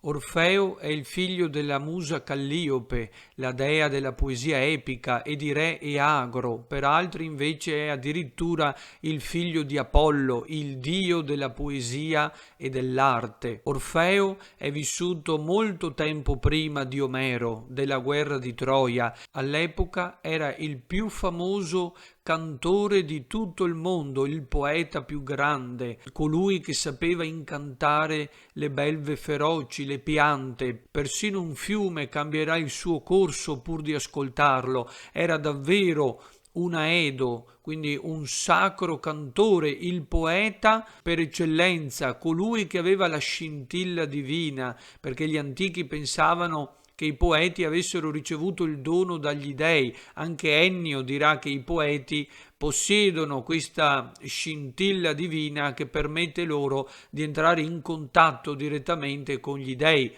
Orfeo è il figlio della musa Calliope, la dea della poesia epica, e di re Eagro. Per altri invece è addirittura il figlio di Apollo, il dio della poesia e dell'arte. Orfeo è vissuto molto tempo prima di Omero, della guerra di Troia. All'epoca era il più famoso cantore di tutto il mondo, il poeta più grande, colui che sapeva incantare le belve feroci, le piante. Persino un fiume cambierà il suo corso pur di ascoltarlo. Era davvero un aedo, quindi un sacro cantore, il poeta per eccellenza, colui che aveva la scintilla divina, perché gli antichi pensavano che i poeti avessero ricevuto il dono dagli dei. Anche Ennio dirà che i poeti possiedono questa scintilla divina che permette loro di entrare in contatto direttamente con gli dei.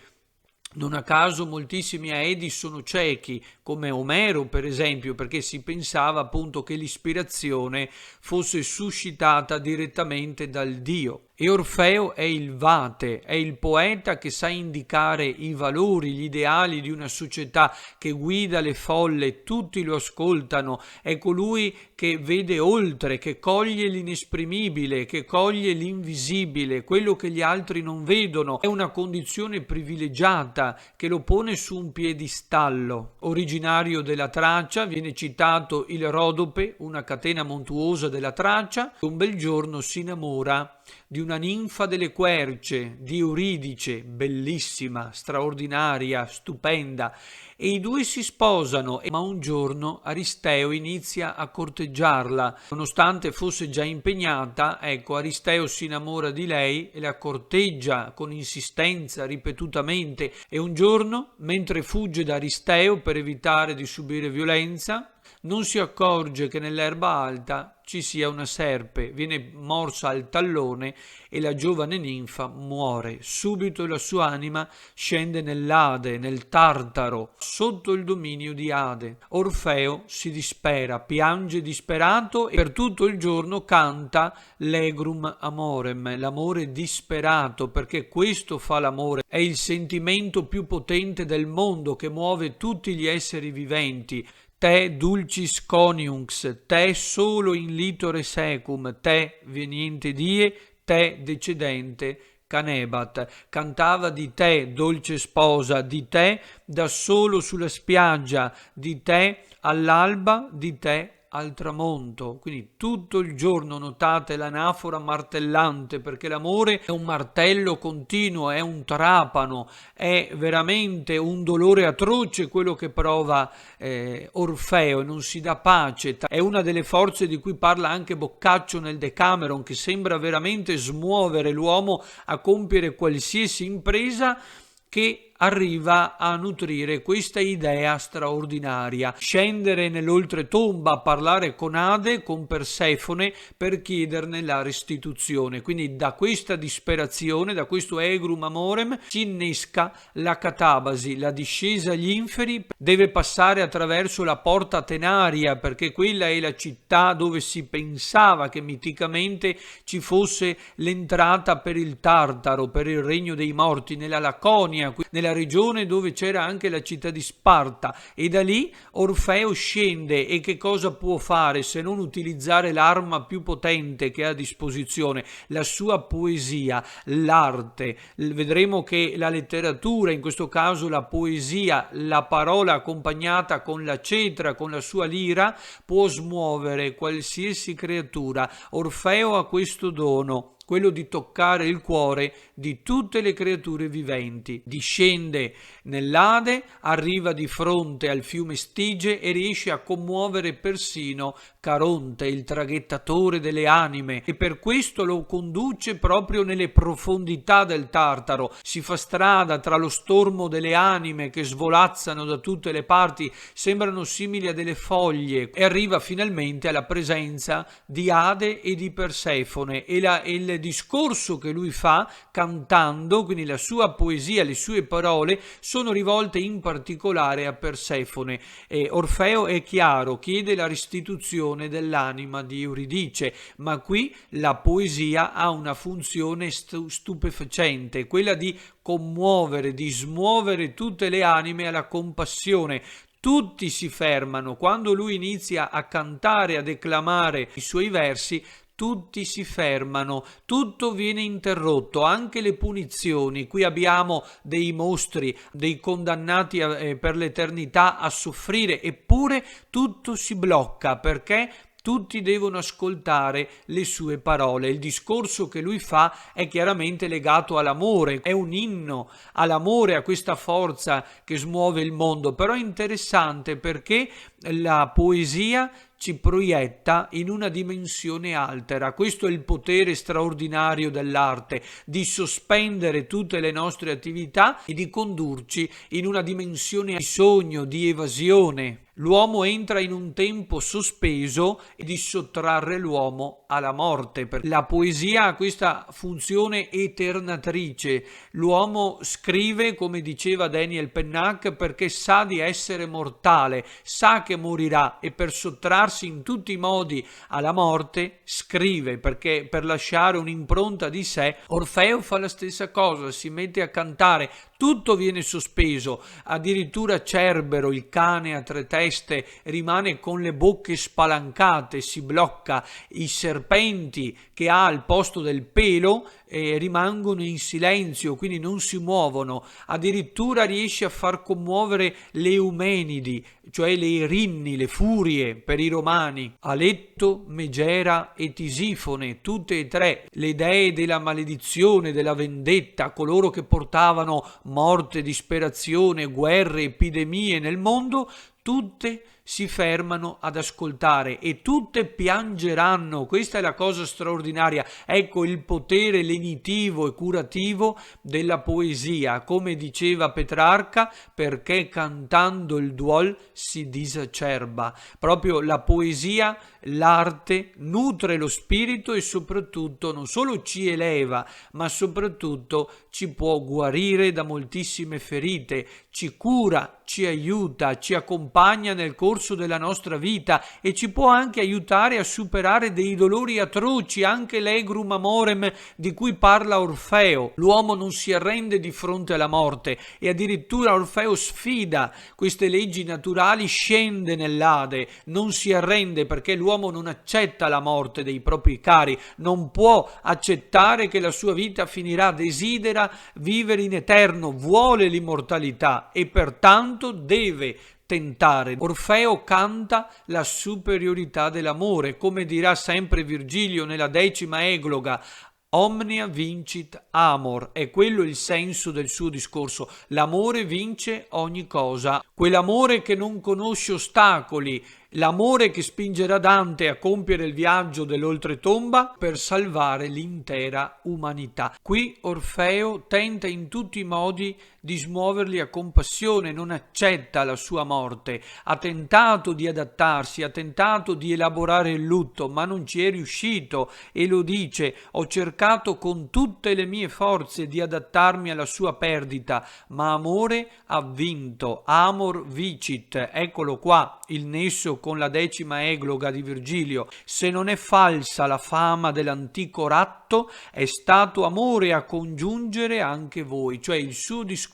Non a caso moltissimi aedi sono ciechi, come Omero per esempio, perché si pensava appunto che l'ispirazione fosse suscitata direttamente dal Dio. E Orfeo è il vate, è il poeta che sa indicare i valori, gli ideali di una società, che guida le folle, tutti lo ascoltano, è colui che vede oltre, che coglie l'inesprimibile, che coglie l'invisibile, quello che gli altri non vedono. È una condizione privilegiata che lo pone su un piedistallo. Originario della Tracia, viene citato il Rodope, una catena montuosa della Tracia. Un bel giorno si innamora di una ninfa delle querce, di Euridice, bellissima, straordinaria, stupenda, e i due si sposano, ma un giorno Aristeo inizia a corteggiarla. Nonostante fosse già impegnata, ecco, Aristeo si innamora di lei e la corteggia con insistenza ripetutamente, e un giorno, mentre fugge da Aristeo per evitare di subire violenza, non si accorge che nell'erba alta ci sia una serpe, viene morsa al tallone e la giovane ninfa muore. Subito la sua anima scende nell'Ade, nel Tartaro, sotto il dominio di Ade. Orfeo si dispera, piange disperato e per tutto il giorno canta l'Egrum Amorem, l'amore disperato, perché questo fa l'amore, è il sentimento più potente del mondo che muove tutti gli esseri viventi. Te dulcis coniunx, te solo in litore secum, te veniente die, te decedente canebat. Cantava di te, dolce sposa, di te da solo sulla spiaggia, di te all'alba, di te al tramonto. Quindi tutto il giorno, notate l'anafora martellante, perché l'amore è un martello continuo, è un trapano, è veramente un dolore atroce quello che prova Orfeo, e non si dà pace. È una delle forze di cui parla anche Boccaccio nel Decameron, che sembra veramente smuovere l'uomo a compiere qualsiasi impresa, che arriva a nutrire questa idea straordinaria, scendere nell'oltretomba a parlare con Ade, con Persefone, per chiederne la restituzione. Quindi da questa disperazione, da questo Egrum Amorem, si innesca la catabasi, la discesa agli inferi. Deve passare attraverso la porta Tenaria, perché quella è la città dove si pensava che miticamente ci fosse l'entrata per il Tartaro, per il regno dei morti, nella Laconia, nella regione dove c'era anche la città di Sparta, e da lì Orfeo scende. E che cosa può fare se non utilizzare l'arma più potente che ha a disposizione, la sua poesia, l'arte. Vedremo che la letteratura, in questo caso la poesia, la parola accompagnata con la cetra, con la sua lira, può smuovere qualsiasi creatura. Orfeo ha questo dono, quello di toccare il cuore di tutte le creature viventi. Discende nell'Ade, arriva di fronte al fiume Stige e riesce a commuovere persino Caronte, il traghettatore delle anime, e per questo lo conduce proprio nelle profondità del Tartaro. Si fa strada tra lo stormo delle anime che svolazzano da tutte le parti, sembrano simili a delle foglie, e arriva finalmente alla presenza di Ade e di Persefone, e il discorso che lui fa cantando, quindi la sua poesia, le sue parole sono rivolte in particolare a Persefone. Orfeo, è chiaro, chiede la restituzione commozione dell'anima di Euridice, ma qui la poesia ha una funzione stupefacente, quella di commuovere, di smuovere tutte le anime alla compassione. Tutti si fermano quando lui inizia a cantare, a declamare i suoi versi. Tutti si fermano, tutto viene interrotto, anche le punizioni. Qui abbiamo dei mostri, dei condannati per l'eternità a soffrire, eppure tutto si blocca perché tutti devono ascoltare le sue parole. Il discorso che lui fa è chiaramente legato all'amore, è un inno all'amore, a questa forza che smuove il mondo, però è interessante perché la poesia ci proietta in una dimensione altera. Questo è il potere straordinario dell'arte, di sospendere tutte le nostre attività e di condurci in una dimensione di sogno, di evasione. L'uomo entra in un tempo sospeso e di sottrarre l'uomo alla morte. La poesia ha questa funzione eternatrice. L'uomo scrive, come diceva Daniel Pennac, perché sa di essere mortale, sa che morirà e per sottrarsi in tutti i modi alla morte scrive, perché per lasciare un'impronta di sé. Orfeo fa la stessa cosa, si mette a cantare, tutto viene sospeso, addirittura Cerbero, il cane a tre teste, rimane con le bocche spalancate, si blocca, i serpenti che ha al posto del pelo rimangono in silenzio, quindi non si muovono, addirittura riesce a far commuovere le Eumenidi, cioè le Erinni, le furie per i romani, Aletto, Megera e Tisifone, tutte e tre le dee della maledizione, della vendetta, coloro che portavano morte, disperazione, guerre, epidemie nel mondo, tutte si fermano ad ascoltare e tutte piangeranno. Questa è la cosa straordinaria. Ecco il potere lenitivo e curativo della poesia, come diceva Petrarca, perché cantando il duol si disacerba. Proprio la poesia, l'arte nutre lo spirito e soprattutto non solo ci eleva, ma soprattutto ci può guarire da moltissime ferite, ci cura, ci aiuta, ci accompagna nel corso della nostra vita e ci può anche aiutare a superare dei dolori atroci, anche l'egrum amorem di cui parla Orfeo. L'uomo non si arrende di fronte alla morte e addirittura Orfeo sfida queste leggi naturali, scende nell'Ade, non si arrende perché l'uomo non accetta la morte dei propri cari, non può accettare che la sua vita finirà, desidera vivere in eterno, vuole l'immortalità e pertanto deve tentare. Orfeo canta la superiorità dell'amore, come dirà sempre Virgilio nella 10ª egloga: Omnia vincit amor, è quello il senso del suo discorso. L'amore vince ogni cosa, quell'amore che non conosce ostacoli, l'amore che spingerà Dante a compiere il viaggio dell'oltretomba per salvare l'intera umanità. Qui Orfeo tenta in tutti i modi di smuoverli a compassione, non accetta la sua morte, ha tentato di adattarsi, ha tentato di elaborare il lutto, ma non ci è riuscito e lo dice: ho cercato con tutte le mie forze di adattarmi alla sua perdita, ma amore ha vinto, amor vicit. Eccolo qua il nesso con la 10ª egloga di Virgilio. Se non è falsa la fama dell'antico ratto, è stato amore a congiungere anche voi. Cioè il suo discorso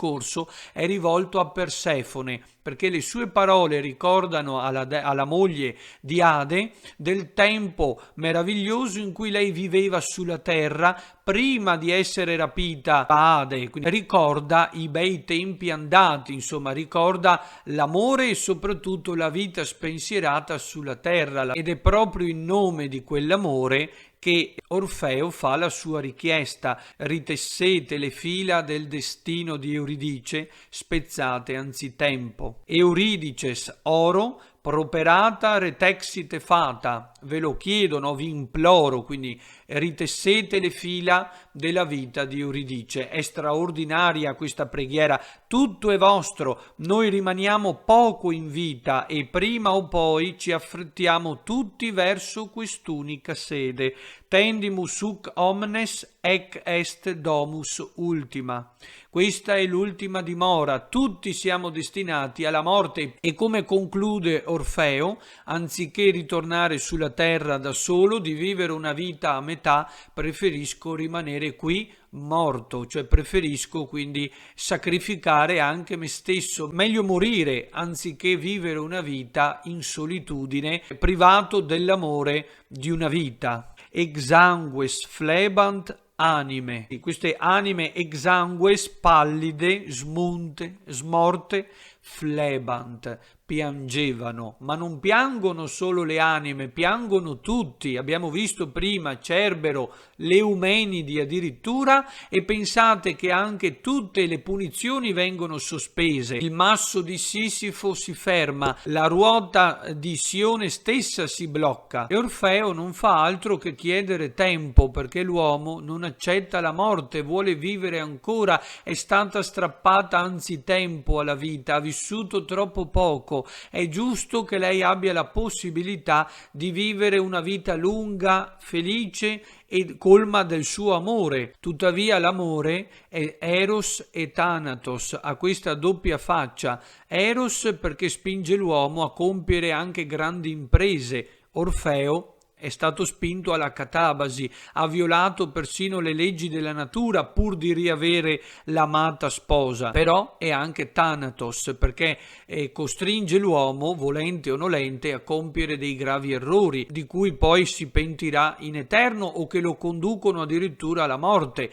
è rivolto a Persefone, perché le sue parole ricordano alla moglie di Ade del tempo meraviglioso in cui lei viveva sulla terra prima di essere rapita da Ade. Quindi ricorda i bei tempi andati, insomma ricorda l'amore e soprattutto la vita spensierata sulla terra, ed è proprio in nome di quell'amore che Orfeo fa la sua richiesta: ritessete le fila del destino di Euridice, spezzate anzitempo. Euridices oro, properata retexite fata, ve lo chiedono, vi imploro, quindi ritessete le fila della vita di Euridice. È straordinaria questa preghiera, tutto è vostro, noi rimaniamo poco in vita e prima o poi ci affrettiamo tutti verso quest'unica sede. tendimus huc omnes ec est domus ultima. Questa è l'ultima dimora, tutti siamo destinati alla morte e come conclude Orfeo, anziché ritornare sulla terra da solo, di vivere una vita a metà, preferisco rimanere qui morto, cioè preferisco quindi sacrificare anche me stesso, meglio morire anziché vivere una vita in solitudine, privato dell'amore di una vita. Exangues flebant anime, queste anime exangues, pallide, smunte, smorte, flebant, piangevano, ma non piangono solo le anime, piangono tutti. Abbiamo visto prima Cerbero, le Eumenidi addirittura, e pensate che anche tutte le punizioni vengono sospese. Il masso di Sisifo si ferma, la ruota di Sione stessa si blocca e Orfeo non fa altro che chiedere tempo, perché l'uomo non accetta la morte, vuole vivere ancora, è stata strappata anzitempo alla vita, ha vissuto troppo poco. È giusto che lei abbia la possibilità di vivere una vita lunga, felice e colma del suo amore. Tuttavia l'amore è Eros e Thanatos, ha questa doppia faccia. Eros perché spinge l'uomo a compiere anche grandi imprese. Orfeo è stato spinto alla catabasi, ha violato persino le leggi della natura pur di riavere l'amata sposa. Però è anche Thanatos perché costringe l'uomo, volente o nolente, a compiere dei gravi errori di cui poi si pentirà in eterno o che lo conducono addirittura alla morte.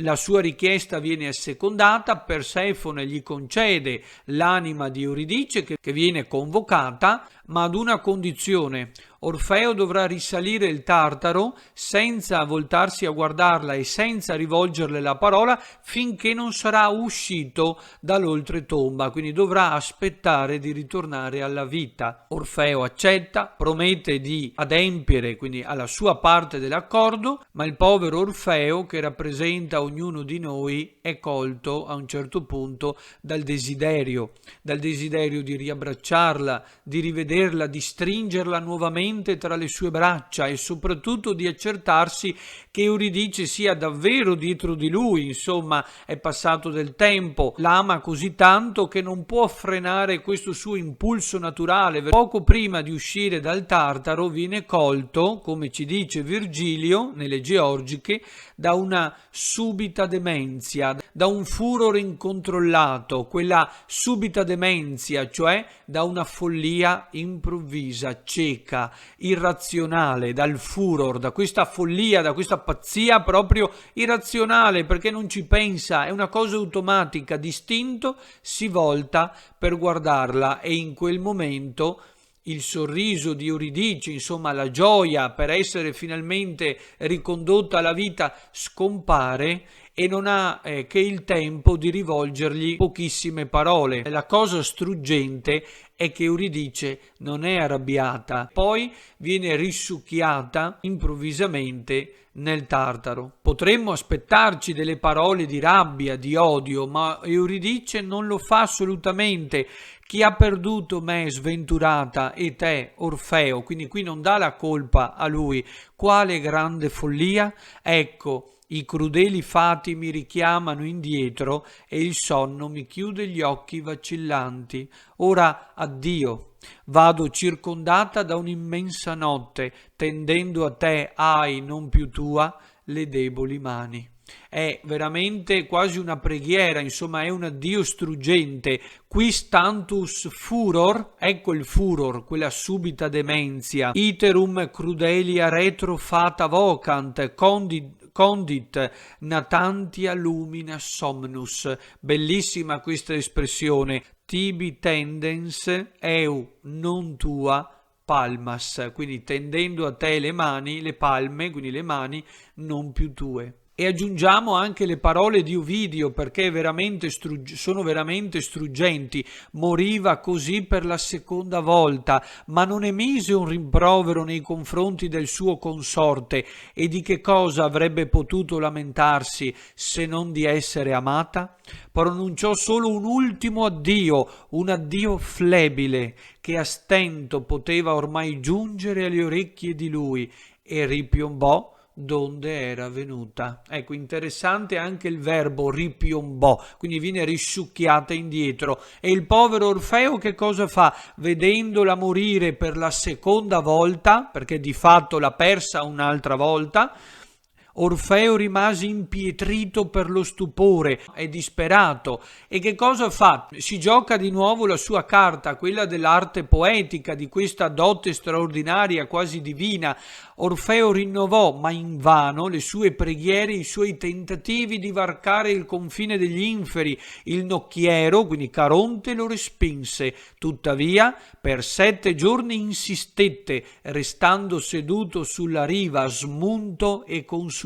La sua richiesta viene assecondata, Persefone gli concede l'anima di Euridice che viene convocata, ma ad una condizione. Orfeo dovrà risalire il Tartaro senza voltarsi a guardarla e senza rivolgerle la parola finché non sarà uscito dall'oltretomba, quindi dovrà aspettare di ritornare alla vita. Orfeo accetta, promette di adempiere quindi alla sua parte dell'accordo, ma il povero Orfeo, che rappresenta ognuno di noi, è colto a un certo punto dal desiderio di riabbracciarla, di rivederla, di stringerla nuovamente tra le sue braccia e soprattutto di accertarsi che Euridice sia davvero dietro di lui. Insomma, è passato del tempo, l'ama così tanto che non può frenare questo suo impulso naturale. Poco prima di uscire dal Tartaro viene colto, come ci dice Virgilio nelle Georgiche, da una subita demenzia, da un furore incontrollato, quella subita demenzia, cioè da una follia improvvisa, cieca, irrazionale, dal furor, da questa follia, da questa pazzia proprio irrazionale, perché non ci pensa, è una cosa automatica, d'istinto si volta per guardarla e in quel momento il sorriso di Euridice, insomma la gioia per essere finalmente ricondotta alla vita, scompare e non ha che il tempo di rivolgergli pochissime parole. La cosa struggente è che Euridice non è arrabbiata, poi viene risucchiata improvvisamente nel Tartaro. Potremmo aspettarci delle parole di rabbia, di odio, ma Euridice non lo fa assolutamente. Chi ha perduto me, sventurata, e te, Orfeo, quindi qui non dà la colpa a lui. Quale grande follia? Ecco, i crudeli fati mi richiamano indietro e il sonno mi chiude gli occhi vacillanti. Ora addio. Vado circondata da un'immensa notte, tendendo a te, ahi, non più tua, le deboli mani. È veramente quasi una preghiera, insomma è un addio struggente. Quis tantus furor, ecco il furor, quella subita demenzia. Iterum crudelia retro fata vocant, condit natantia lumina somnus. Bellissima questa espressione. Tibi tendens eu non tua palmas, quindi tendendo a te le mani, le palme, quindi le mani, non più tue. E aggiungiamo anche le parole di Ovidio perché sono veramente struggenti. Moriva così per la seconda volta, ma non emise un rimprovero nei confronti del suo consorte. E di che cosa avrebbe potuto lamentarsi se non di essere amata? Pronunciò solo un ultimo addio, un addio flebile che a stento poteva ormai giungere alle orecchie di lui e ripiombò donde era venuta. Ecco, interessante anche il verbo ripiombò, quindi viene risucchiata indietro. E il povero Orfeo che cosa fa? Vedendola morire per la seconda volta, perché di fatto l'ha persa un'altra volta, Orfeo rimase impietrito per lo stupore, è disperato. E che cosa fa? Si gioca di nuovo la sua carta, quella dell'arte poetica, di questa dote straordinaria, quasi divina. Orfeo rinnovò, ma invano, le sue preghiere, i suoi tentativi di varcare il confine degli inferi. Il nocchiero, quindi Caronte, lo respinse. Tuttavia, per 7 giorni insistette, restando seduto sulla riva, smunto e consumato,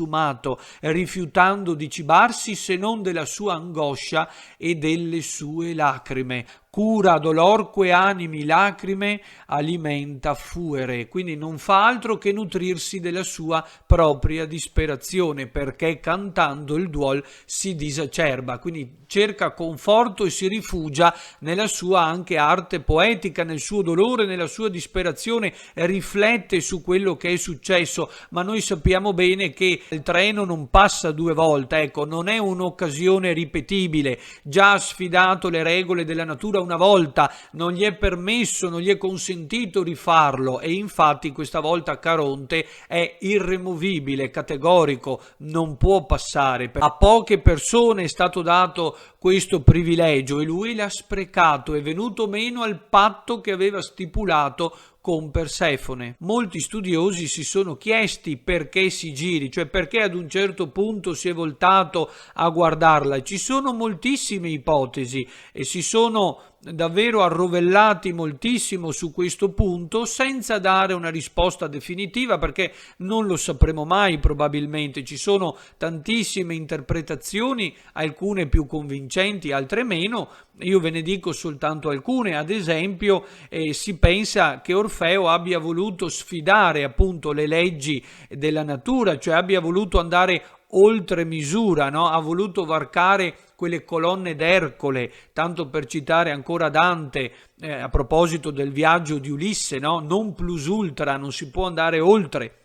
rifiutando di cibarsi se non della sua angoscia e delle sue lacrime. Cura dolorque animi lacrime, alimenta fuere. Quindi non fa altro che nutrirsi della sua propria disperazione, perché cantando il duol si disacerba. Quindi cerca conforto e si rifugia nella sua anche arte poetica, nel suo dolore, nella sua disperazione, riflette su quello che è successo. Ma noi sappiamo bene che il treno non passa 2 volte, ecco, non è un'occasione ripetibile. Già ha sfidato le regole della natura una volta, non gli è permesso, non gli è consentito rifarlo, e infatti questa volta Caronte è irremovibile, categorico, non può passare. A poche persone è stato dato questo privilegio e lui l'ha sprecato, è venuto meno al patto che aveva stipulato con Persefone. Molti studiosi si sono chiesti perché si giri, cioè perché ad un certo punto si è voltato a guardarla. Ci sono moltissime ipotesi e si sono davvero arrovellati moltissimo su questo punto senza dare una risposta definitiva, perché non lo sapremo mai probabilmente. Ci sono tantissime interpretazioni, alcune più convincenti, altre meno. Io ve ne dico soltanto alcune. Ad esempio si pensa che Orfeo abbia voluto sfidare appunto le leggi della natura, cioè abbia voluto andare oltre misura, no? Ha voluto varcare quelle colonne d'Ercole, tanto per citare ancora Dante, a proposito del viaggio di Ulisse, no? Non plus ultra, non si può andare oltre.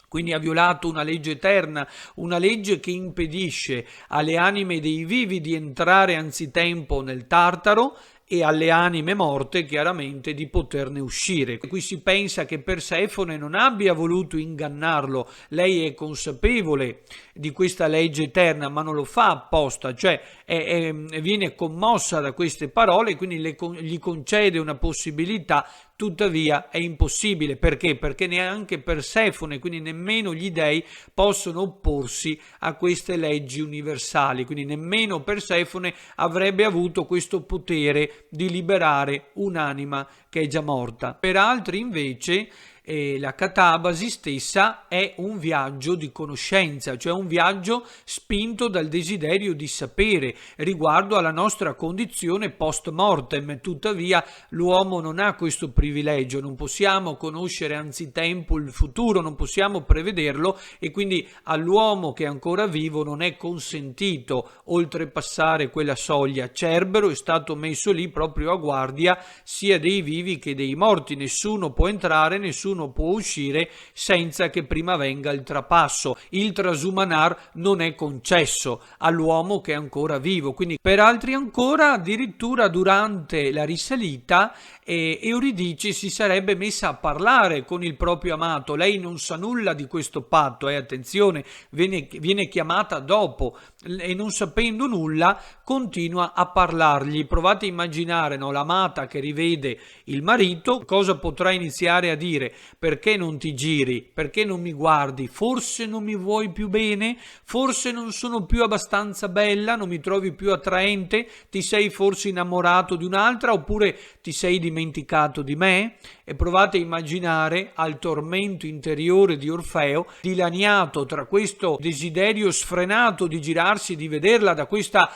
Quindi ha violato una legge eterna, una legge che impedisce alle anime dei vivi di entrare anzitempo nel Tartaro e alle anime morte chiaramente di poterne uscire. Qui si pensa che Persefone non abbia voluto ingannarlo, lei è consapevole di questa legge eterna, ma non lo fa apposta, cioè viene commossa da queste parole, quindi gli concede una possibilità. Tuttavia è impossibile. Perché? Perché neanche Persefone, quindi nemmeno gli dei, possono opporsi a queste leggi universali, quindi nemmeno Persefone avrebbe avuto questo potere di liberare un'anima che è già morta. Per altri invece la catabasi stessa è un viaggio di conoscenza, cioè un viaggio spinto dal desiderio di sapere riguardo alla nostra condizione post mortem. Tuttavia l'uomo non ha questo privilegio, non possiamo conoscere anzitempo il futuro, non possiamo prevederlo, e quindi all'uomo che è ancora vivo non è consentito oltrepassare quella soglia. Cerbero è stato messo lì proprio a guardia sia dei vivi che dei morti. Nessuno può entrare, nessuno può uscire senza che prima venga il trapasso. Il trasumanar non è concesso all'uomo che è ancora vivo. Quindi per altri ancora, addirittura durante la risalita, Euridice si sarebbe messa a parlare con il proprio amato. Lei non sa nulla di questo patto, attenzione, viene chiamata dopo, e non sapendo nulla continua a parlargli. Provate a immaginare, no, l'amata che rivede il marito, cosa potrà iniziare a dire? Perché non ti giri? Perché non mi guardi? Forse non mi vuoi più bene? Forse non sono più abbastanza bella? Non mi trovi più attraente? Ti sei forse innamorato di un'altra, oppure ti sei dimenticato di me? E provate a immaginare al tormento interiore di Orfeo, dilaniato tra questo desiderio sfrenato di girarsi, di vederla, da questa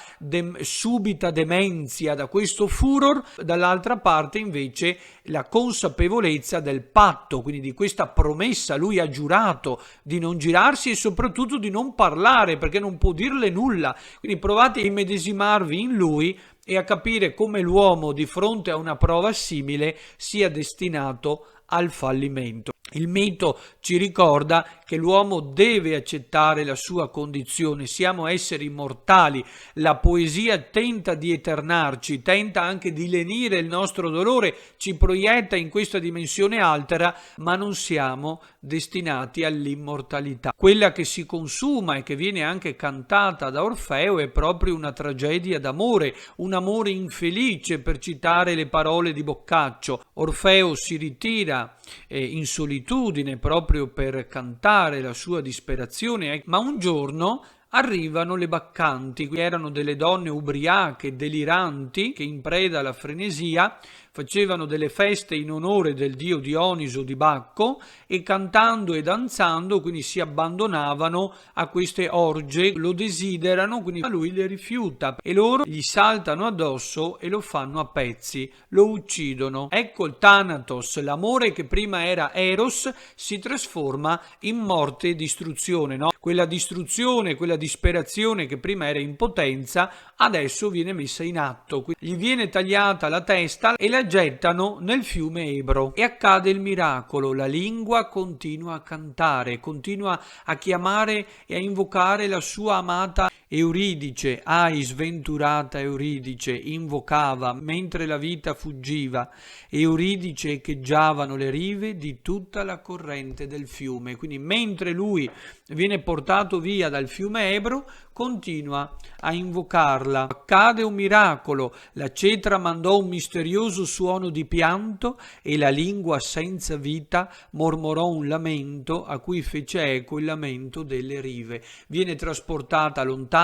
subita demenzia, da questo furor, dall'altra parte invece la consapevolezza del patto, quindi di questa promessa. Lui ha giurato di non girarsi e soprattutto di non parlare, perché non può dirle nulla. Quindi provate a immedesimarvi in lui e a capire come l'uomo di fronte a una prova simile sia destinato al fallimento. Il mito ci ricorda che l'uomo deve accettare la sua condizione, siamo esseri mortali, la poesia tenta di eternarci, tenta anche di lenire il nostro dolore, ci proietta in questa dimensione altera, ma non siamo destinati all'immortalità. Quella che si consuma e che viene anche cantata da Orfeo è proprio una tragedia d'amore, un amore infelice, per citare le parole di Boccaccio. Orfeo si ritira in solitudine proprio per cantare la sua disperazione, ma un giorno arrivano le baccanti, erano delle donne ubriache, deliranti, che in preda alla frenesia facevano delle feste in onore del dio Dioniso di Bacco e cantando e danzando, quindi si abbandonavano a queste orge, lo desiderano, quindi lui le rifiuta e loro gli saltano addosso e lo fanno a pezzi, lo uccidono. Ecco il Thanatos, l'amore che prima era Eros si trasforma in morte e distruzione, no? Quella distruzione, quella disperazione che prima era impotenza, adesso viene messa in atto. Gli viene tagliata la testa e la gettano nel fiume Ebro e accade il miracolo, la lingua continua a cantare, continua a chiamare e a invocare la sua amata Euridice. Ahi, sventurata Euridice, invocava mentre la vita fuggiva. Euridice echeggiavano le rive di tutta la corrente del fiume. Quindi mentre lui viene portato via dal fiume Ebro, continua a invocarla. Accade un miracolo, la cetra mandò un misterioso suono di pianto e la lingua senza vita mormorò un lamento a cui fece eco il lamento delle rive. Viene trasportata lontano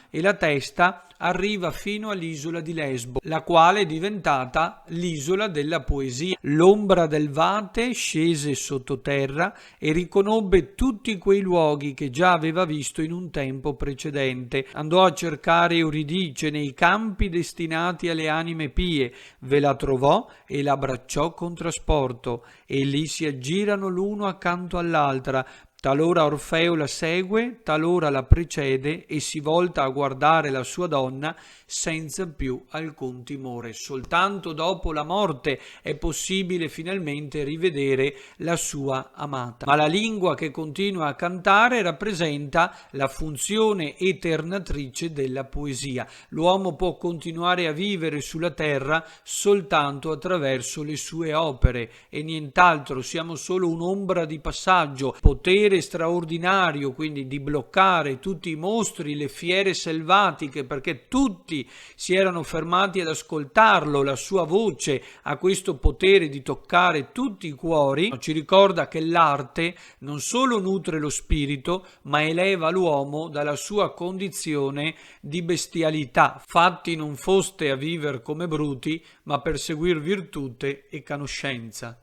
e la testa arriva fino all'isola di Lesbo, la quale è diventata l'isola della poesia. L'ombra del Vate scese sottoterra e riconobbe tutti quei luoghi che già aveva visto in un tempo precedente. Andò a cercare Euridice nei campi destinati alle anime pie, ve la trovò e la abbracciò con trasporto, e lì si aggirano l'uno accanto all'altra. Talora Orfeo la segue, talora la precede e si volta a guardare la sua donna senza più alcun timore. Soltanto dopo la morte è possibile finalmente rivedere la sua amata. Ma la lingua che continua a cantare rappresenta la funzione eternatrice della poesia. L'uomo può continuare a vivere sulla terra soltanto attraverso le sue opere e nient'altro, siamo solo un'ombra di passaggio. Potere straordinario quindi di bloccare tutti i mostri, le fiere selvatiche, perché tutti si erano fermati ad ascoltarlo, la sua voce ha questo potere di toccare tutti i cuori. Ci ricorda che l'arte non solo nutre lo spirito, ma eleva l'uomo dalla sua condizione di bestialità. Fatti non foste a viver come bruti, ma per seguir virtute e conoscenza.